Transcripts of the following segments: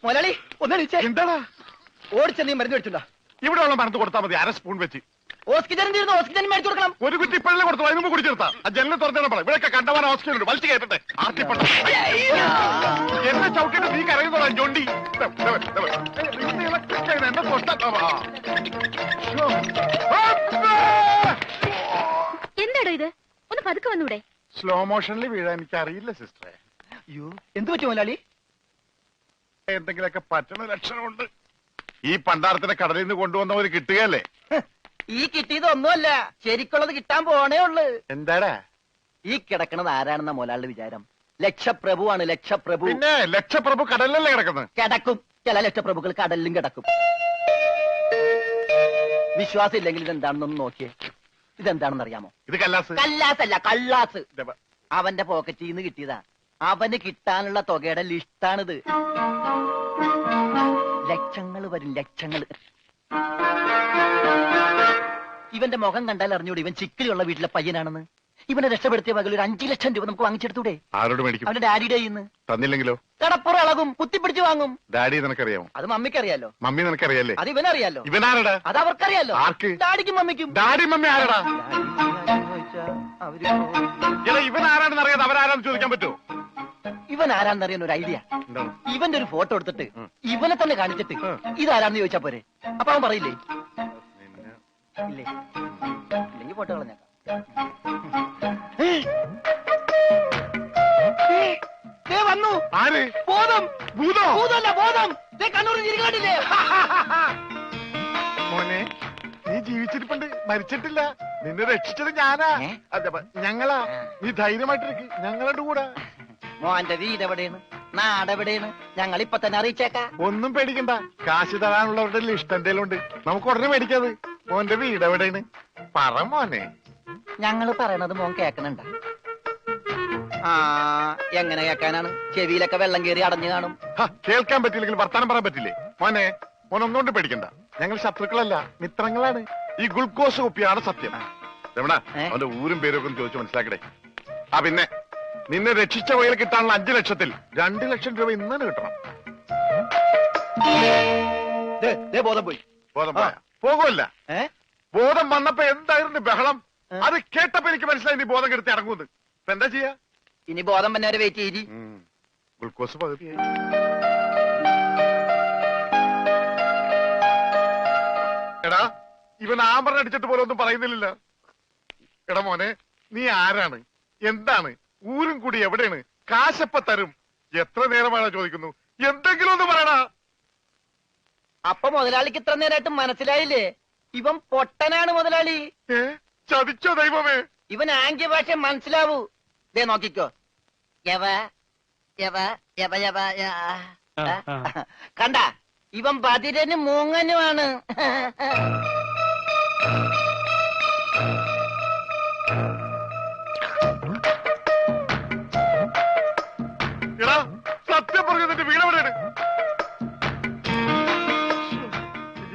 മുതലാളി ഒന്നടിച്ചേ. എന്താടാ ഓടിച്ച നീ മരുന്ന് മേടിച്ചുണ്ടോ? ഇവിടെ ഉള്ള മറന്ന് കൊടുത്താൽ മതി, 1/2 സ്പൂൺ വെച്ച്. ഓക്സിജൻ തീർന്നു, ഓക്സിജൻ മേടിച്ചു കൊടുക്കണം. ഒരു കുറ്റി ഇപ്പോഴല്ലേ കൊടുത്തു, അതിന് മുമ്പ് കുടിച്ചെടുത്താ. ആ ജനലിൽ തുറന്നിടണം. ഇവിടെയൊക്കെ കണ്ടവാൻ ഓക്സിജൻ ഉണ്ട്, വലിച്ചു കയറ്റട്ടെ. ആർത്തിപ്പെട്ട എന്നെ ചവിട്ടിട്ട് നീ കരയുന്നോളാം ജോണ്ടി. എന്നെ എന്താടോ ഇത്? ഒന്ന് പതുക്കെ വന്നൂടെ? സ്ലോ മോഷനിൽ വീഴാൻ എനിക്ക് അറിയില്ല സിസ്റ്ററെ. അയ്യോ എന്ത് പറ്റി മുതലാളി? എന്തെങ്കിലുമൊക്കെ പറ്റണ ലക്ഷണമുണ്ട്. ഈ പണ്ടാരത്തിനെ കടലിൽ നിന്ന് കൊണ്ടുവന്നവര് കിട്ടുകയല്ലേ? ഈ കിട്ടിയതൊന്നുമല്ല, ശരിക്കുള്ളത് കിട്ടാൻ പോണേ ഉള്ളു. എന്താടാ ഈ കിടക്കണത് ആരാണെന്ന മുതലാളിയുടെ വിചാരം? ലക്ഷപ്രഭുവാണ്, ലക്ഷപ്രഭു. പിന്നെ ലക്ഷപ്രഭു കടലിലല്ലേ കിടക്കുന്നത്? കിടക്കും, ചില ലക്ഷപ്രഭുക്കൾ കടലിലും കിടക്കും. വിശ്വാസം ഇല്ലെങ്കിൽ ഇതെന്താണെന്നൊന്ന് നോക്കിയേ. ഇതെന്താണെന്ന് അറിയാമോ? ഇത് കല്ലാസ്. കല്ലാസല്ല, കള്ളാസ്. അവന്റെ പോക്കറ്റിൽ നിന്ന് കിട്ടിയതാ. അവന് കിട്ടാനുള്ള തുകയുടെ ലിസ്റ്റാണിത്. ലക്ഷങ്ങൾ വരും, ലക്ഷങ്ങൾ. ഇവന്റെ മുഖം കണ്ടാൽ അറിഞ്ഞൂടെ ഇവൻ ചിക്കിലുള്ള വീട്ടിലെ പയ്യനാണെന്ന്? ഇവനെ രക്ഷപ്പെടുത്തിയ മകൾ ഒരു 5 ലക്ഷം രൂപ നമുക്ക് വാങ്ങിച്ചെടുത്തൂടെ? ആരോട് മേടിക്കും? അവന്റെ ഡാഡിയുടെ ഇന്ന്. തന്നില്ലെങ്കിലോ? കടപ്പുറ ഇളകും, കുത്തിപ്പിടിച്ച് വാങ്ങും. ഡാഡി നിനക്കറിയാമോ? അത് മമ്മിക്കറിയാലോ. മമ്മി നിനക്കറിയാലേ? അത് ഇവനറിയാലോ. ഇവനാരടാ? അത് അവർക്കറിയാലോ. ആർക്ക്? ഡാഡിക്കും മമ്മിക്കും. ഡാഡി മമ്മി ആരടാ? ഇവൻ ആരാണെന്ന് അറിയാതെ അവരാരാന്ന് ചോദിക്കാൻ പറ്റുമോ? ഇവൻ ആരാന്നറിയാൻ ഒരു ഐഡിയ. ഇവന്റെ ഒരു ഫോട്ടോ എടുത്തിട്ട് ഇവനെ തന്നെ കാണിച്ചിട്ട് ഇതാരാന്ന് ചോദിച്ചാ പോരെ? അപ്പൊ അവൻ പറയില്ലേ? ഇല്ലേ? ഇല്ലെങ്കിൽ ഫോട്ടോ കളഞ്ഞേക്കാം. വന്നു. ആര്? ബോധം. ഭൂതോ? ഭൂതമല്ല, ബോധം. കണ്ണൂരിൽ ചിരിക്കാണ്ടില്ലേ? മോനെ നീ ജീവിച്ചിരിപ്പുണ്ട്, മരിച്ചിട്ടില്ല. നിന്നെ രക്ഷിച്ചത് ഞാനാ. ഞങ്ങളാ. നീ ധൈര്യമായിട്ടിരിക്ക്, ഞങ്ങളുടെ കൂടെ. മോന്റെ വീട് എവിടെയാണ്, നാടെവിടെയാണ്? ഞങ്ങൾ ഇപ്പൊ തന്നെ അറിയിച്ചേക്കാം. ഒന്നും പേടിക്കണ്ട, കാശ് തരാനുള്ളവരുടെ ലിസ്റ്റ് എന്തെങ്കിലും ഉണ്ട്, നമുക്ക് ഉടനെ മേടിക്കാത്. മോന്റെ വീട് എവിടെയാണ് പറ മോനെ. ഞങ്ങള് പറയണത് മോൻ കേക്കണുണ്ട? ആ എങ്ങനെ കേക്കാനാണ്? ചെവിയിലൊക്കെ വെള്ളം കയറി അടഞ്ഞു കാണും. കേൾക്കാൻ പറ്റില്ലെങ്കിൽ വർത്താനം പറയാൻ പറ്റില്ലേ? മോനെ മോൻ ഒന്നുകൊണ്ട് പേടിക്കണ്ട, ഞങ്ങൾ ശത്രുക്കളല്ല, മിത്രങ്ങളാണ്. ഈ ഗ്ലൂക്കോസ് കുപ്പിയാണ് സത്യം. രമണ, അവന്റെ ഊരും പേരും ഒക്കെ ചോദിച്ചു മനസ്സിലാക്കടേ. ആ പിന്നെ നിന്നെ രക്ഷിച്ച വകയിൽ കിട്ടാനുള്ള 5 ലക്ഷത്തിൽ 2 ലക്ഷം രൂപ ഇന്ന് കിട്ടണം. ബോധം പോയി. ബോധം പോയ പോകുമല്ല. ബോധം വന്നപ്പോ എന്തായിരുന്നു ബഹളം? അത് കേട്ടപ്പോ എനിക്ക് മനസ്സിലായി നീ ബോധം കെടുത്തി ഇറങ്ങുന്നത്. ഇപ്പൊ എന്താ ചെയ്യാ? ഇനി ബോധം വന്നവരെ വെയിറ്റ് ചെയ്തി. ഗ്ലൂക്കോസ് പകുതിയായി. എടാ ഇവൻ ആമ്പറിന് അടിച്ചിട്ട് പോലെ ഒന്നും പറയുന്നില്ല. എടാ മോനെ നീ ആരാണ്, എന്താണ്, ഊരും കൂടി എവിടെയാണ്, കാശപ്പ തരും, എത്ര നേരമാണോ ചോദിക്കുന്നു, എന്തെങ്കിലും ഒന്ന് പറയടാ. അപ്പൊ മുതലാളിക്ക് ഇത്ര നേരമായിട്ട് മനസ്സിലായില്ലേ? ഇവൻ പൊട്ടനാണ് മുതലാളി. ചതിച്ചോ ദൈവമേ? ഇവൻ ആംഗ്യ ഭാഷ മനസ്സിലാവൂ. ദേ നോക്കിക്കോ. കണ്ട, ഇവൻ ബദിരനും മൂങ്ങനുമാണ്. എടാ സത്യം പറഞ്ഞു, നിന്റെ വീട് എവിടെയാണ്?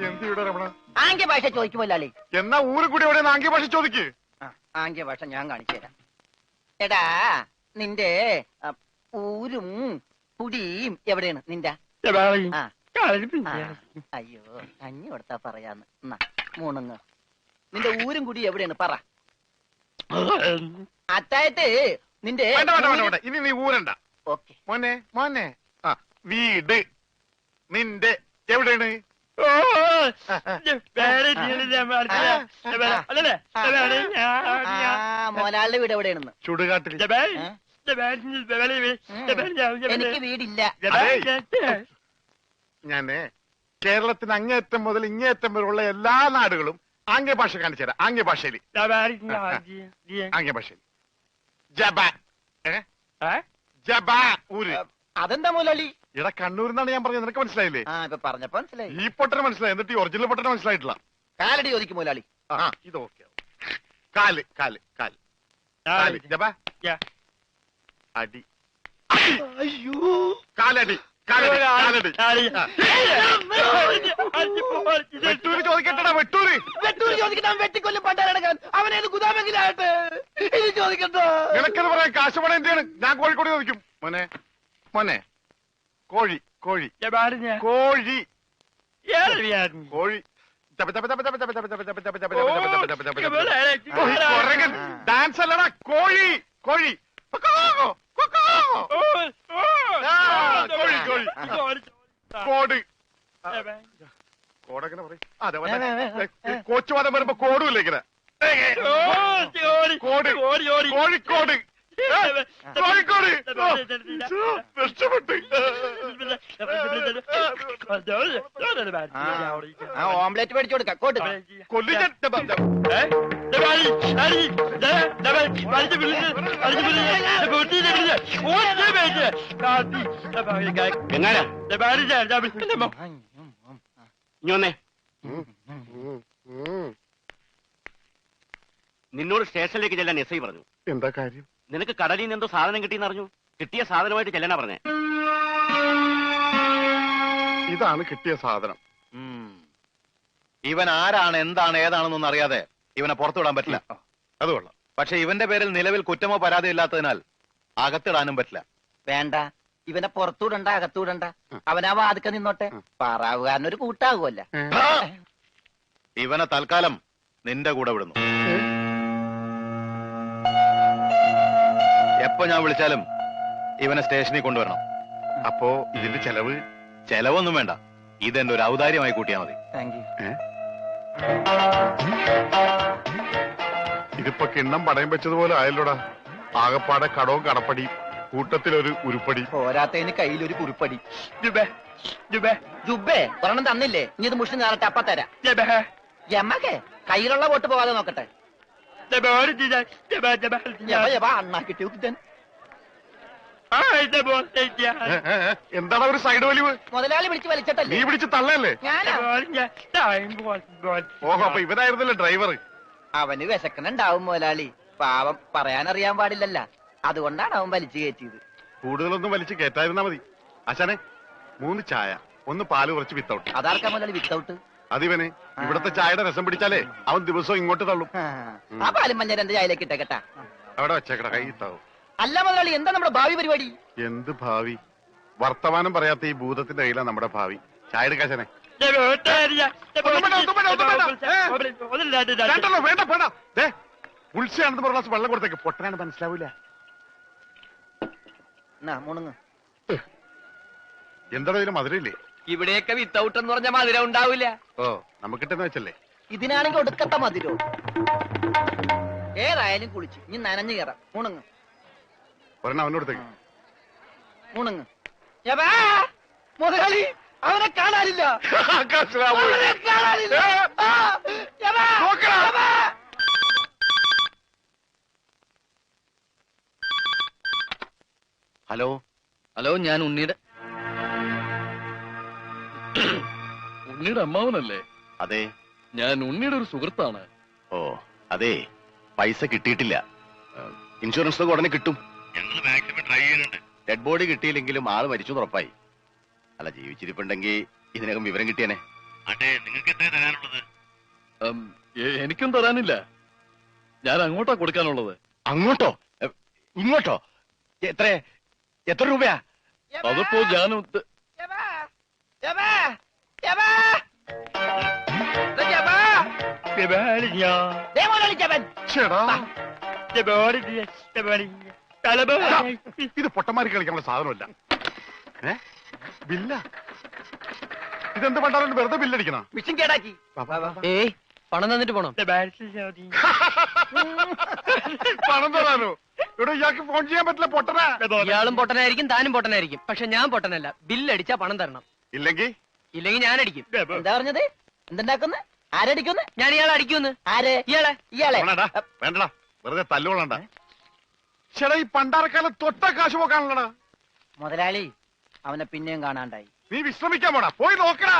എന്ത് വീടാ രമണ? ആംഗ്യ ഭാഷ ചോദിക്കും മുതലാളി. എന്നാ ഊരും കൂടി എവിടെയാണ് ആംഗ്യ ഭാഷ ചോദിക്ക്. ആംഗ്യ ഭാഷ ഞാൻ കാണിച്ചു തരാം. എടാ നിന്റെ ഊരും കുടിയും എവിടെയാണ് നിന്റെ? അയ്യോ കഞ്ഞി കൊടുത്താ പറയാന്ന്. മൂണുങ്ങ്. നിന്റെ ഊരും കുടി എവിടെയാണ് പറ. അത്തായത് നിന്റെ ഇനി നീ ഊരണ്ട. ഓക്കെ മോനെ മോനെ വീട് നിന്റെ എവിടെയാണ്? മോനാളിന്റെ വീട് എവിടെയാണെന്ന്? ചുടുകാട്ടിൽ. എനിക്ക് വീടില്ല. ഞാന് കേരളത്തിന് അങ്ങേയറ്റം മുതൽ ഇങ്ങേയറ്റം വരെയുള്ള എല്ലാ നാടുകളും ആംഗ്യ ഭാഷ കാണിച്ചു തരാം. ആംഗ്യ ഭാഷയിൽ ജബാ ജബാ ഊര്. അതെന്താ മുതലാളി? ഇവിടെ കണ്ണൂരിന്നാണ് ഞാൻ പറഞ്ഞത്, നിനക്ക് മനസ്സിലായില്ലേ? ഇപ്പൊ പറഞ്ഞപ്പോ മനസ്സിലായി. ഈ പൊട്ടന് മനസ്സിലായി, എന്നിട്ട് ഈ ഒറിജിനൽ പൊട്ടന് മനസ്സിലായിട്ടില്ല. കാലടി ചോദിക്കും മുതലാളി. ഇത് ഓക്കെ. കാല് കാല് കാല് കാല് ജബാ അടി. അയ്യോ കാലടി കാലടി കാലടി. വെട്ടൂര് ചോദിക്കട്ടെടാ, വെട്ടൂര്. വെട്ടൂര് ചോദിക്കട്ടെ. വെട്ടിക്കൊല്ലും പണ്ടാരടക്കാൻ അവനേത് ഗുദാമെങ്കിലായിട്ട് ഇത് ചോദിക്കട്ടോ. നിനക്കത് പറയാൻ കാശ് പണം എന്തിനാണ്? ഞാൻ കോഴിക്കോട് ചോദിക്കും. മോനെ മോനെ കോഴി കോഴി ജബാലിഞ്ഞ കോഴി ഏറിയാൻ കോഴി ഓ ഡാൻസ് അല്ലടാ കോഴി കോഴി കോഴി കോഴി കോട് കോടെങ്ങനെ പറയും അതെ കോച്ചുവാദം വരുമ്പോ കോടുമില്ല ഇങ്ങനെ കോട് കോഴിക്കോട് കോഴിക്കോട് രക്ഷപ്പെട്ട് ഓംലെറ്റ് മേടിച്ചു കൊടുക്കാം കോട്ട് കൊല്ലിച്ച ഇഞ്ഞൊന്നേ നിന്നോട് സ്റ്റേഷനിലേക്ക് ചെല്ലാൻ എസ് ഐ പറഞ്ഞു. എന്താ കാര്യം? നിനക്ക് കടലിൽ നിന്ന് എന്തോ സാധനം കിട്ടിയെന്ന് അറിഞ്ഞു. കിട്ടിയ സാധനമായിട്ട് ചെല്ലാനാ പറഞ്ഞേ. ഇതാണ് കിട്ടിയ സാധനം. ഇവൻ ആരാണ്, എന്താണ്, ഏതാണെന്നൊന്നും അറിയാതെ ഇവനെ പുറത്തുവിടാൻ പറ്റില്ല. അത് കൊള്ളാം. പക്ഷെ ഇവന്റെ പേരിൽ നിലവിൽ കുറ്റമോ പരാതിയോ ഇല്ലാത്തതിനാൽ അകത്തിടാനും പറ്റില്ല. വേണ്ട, ഇവനെ പുറത്തൂടണ്ട, അകത്തൂടണ്ട. അവനാ വാതുക്ക നിന്നോട്ടെ. പാറാവുകാരനൊരു കൂട്ടാകുമല്ല. ഇവനെ തൽക്കാലം നിന്റെ കൂടെ വിടുന്നു. എപ്പോ ഞാൻ വിളിച്ചാലും ഇവനെ സ്റ്റേഷനിൽ കൊണ്ടുവരണം. അപ്പോ ഇതിന്റെ ചെലവ്? ചെലവൊന്നും വേണ്ട, ഇതെന്റെ ഒരു ഔദാര്യമായി കൂട്ടിയാൽ മതി. Thank you. ഇതിപ്പോ കിണ്ണം പടയം വെച്ചതുപോലെ ആയല്ലോടാ. ആകപ്പാടെ കടവും കടപ്പടി, കൂട്ടത്തിലൊരു ഉരുപ്പടി. പോരാത്തതിന് കയ്യിലൊരു കുറിപ്പടി. ജുബേ ജുബേ ജുബേ ഒരെണ്ണം തന്നില്ലേ? ഇനി ഇത് മുഷിന് നാളെ അപ്പ തരാം. ജബേ എമ്മക്കെ കയ്യിലുള്ള വോട്ട് പോകാതെ നോക്കട്ടെ. അണ്ണാ കിട്ടിയ ഉത്തൻ. എന്താണ് ഒരു സൈഡ് വലിവ്? മുതലാളി വിളിച്ച് നീ വലിച്ചിട്ടല്ലേ? പിടിച്ച് തള്ളല്ലേ? ഞാനാ. ഓഹോ, അപ്പൊ ഇവനായിരുന്നല്ലേ ഡ്രൈവർ? അവന് വിശക്കണുണ്ടാവും മുതലാളി. പാവം, പറയാനറിയാൻ പാടില്ലല്ല. അതുകൊണ്ടാണ് അവൻ വലിച്ചു കയറ്റിയത്. കൂടുതലൊന്നും വലിച്ച് കേറ്റായിരുന്നാ മതി. അച്ഛനെ 3 ചായ, 1 പാല് കുറച്ച് വിത്തൗട്ട്. അതാർക്കാ മുതലാളി വിത്തൗട്ട്? അതിവന് ഇവിടത്തെ ചായയുടെ രസം പിടിച്ചാലേ അവൻ ദിവസവും ഇങ്ങോട്ട് തള്ളും. ആ പാലും മഞ്ഞ 2 ചായയിലേക്ക് ഇട്ടേക്കട്ടാ. അവിടെ വെച്ചേക്കട, കൈ ഇട്ടാവും. അല്ല മുതലാളി, എന്താ നമ്മുടെ ഭാവി പരിപാടി? എന്ത് ഭാവി? വർത്തമാനം പറയാത്ത ഈ ഭൂതത്തിന്റെ കയ്യിലാണ് നമ്മുടെ ഭാവി. ചായ എടുക്കാശനെ. വേണ്ട വേണ്ട, ഉത്സയാണെന്ന് പറഞ്ഞ ഗ്ലാസ് വെള്ളം കൊടുത്തേക്ക്. പൊട്ടനാണ് മനസ്സിലാവൂല. മുണുങ്ങ്. എന്താണോ ഇതിന് മധുരയില്ലേ? ഇവിടെയൊക്കെ വിത്തൗട്ട് എന്ന് പറഞ്ഞ മധുരം ഉണ്ടാവില്ല. ഓ, നമുക്കിട്ടെന്ന് വെച്ചല്ലേ. ഇതിനാണെങ്കിൽ ഒടുക്കത്ത മതിരോ. ഏതായാലും കുളിച്ച് ഇനി നനഞ്ഞു കയറാം. മുണുങ്ങ് ഒരെണ്ണം അവനോടത്തേക്ക്. മുണുങ്ങ്. യബാ, മുതലാളി അവനെ കാണാനില്ല. അവനെ കാണാനില്ല. ആ, യബാ, യബാ. ഹലോ ഹലോ, ഞാൻ ഉണ്ണിയുടെ അമ്മാവനല്ലേ? അതെ. ഞാൻ ഉണ്ണിയുടെ ഒരു സുഹൃത്താണ്. ഓ അതെ, പൈസ കിട്ടിയിട്ടില്ല. ഇൻഷുറൻസ് ഒക്കെ ഉടനെ കിട്ടും. ഡെഡ് ബോഡി കിട്ടിയില്ലെങ്കിലും ആള് മരിച്ചു ഉറപ്പായി. അല്ല, ജീവിച്ചിരിപ്പുണ്ടെങ്കിൽ ഇതിനകം വിവരം കിട്ടിയനെ. എനിക്കും തരാനില്ല. ഞാൻ അങ്ങോട്ടാ കൊടുക്കാനുള്ളത്. അങ്ങോട്ടോ ഇങ്ങോട്ടോ? എത്ര രൂപയാ? അതിപ്പോ ഞാൻ യബാ, യബാ, യബാ. യബാ. ദേ മുതലാളി ജപൻ. ചേടാ, ഇത് പൊട്ടന്മാരി കളിക്കാനുള്ള സാധനമല്ല. ബില്ല ഇതെന്ത് പണ്ടാലും വെറുതെ ബില്ലടിക്കണ? മിഷൻ കേടാക്കി. ഏയ്, പണം തന്നിട്ട് പോണം. പണം തരാനോ? ഇവിടെ ഇയാൾക്ക് ഫോൺ ചെയ്യാൻ പറ്റില്ല. പൊട്ടനാ. ഇയാളും പൊട്ടനായിരിക്കും, താനും പൊട്ടനായിരിക്കും. പക്ഷെ ഞാൻ പൊട്ടനല്ല. ബില്ലടിച്ചാ പണം തരണം. ഇല്ലെങ്കിൽ ഞാൻ അടിക്കും. എന്താ പറഞ്ഞത്? എന്തുണ്ടാക്കുന്നു? ആരടിക്കുന്നു? ഞാൻ ഇയാളെ അടിക്കുമെന്ന്. ആര്? ഇയാളെ. വേണ്ടടാ, വേണ്ടടാ, വെറുതെ തല്ലുകൊള്ളണ്ട. ചേടാ, ഈ പണ്ടാരക്കാലം തൊട്ട കാശ് പോക്കാണല്ലടാ. മുതലാളി അവനെ പിന്നെയും കാണാണ്ടായി. നീ വിശ്രമിക്കാൻ പോടാ, പോയി നോക്കടാ.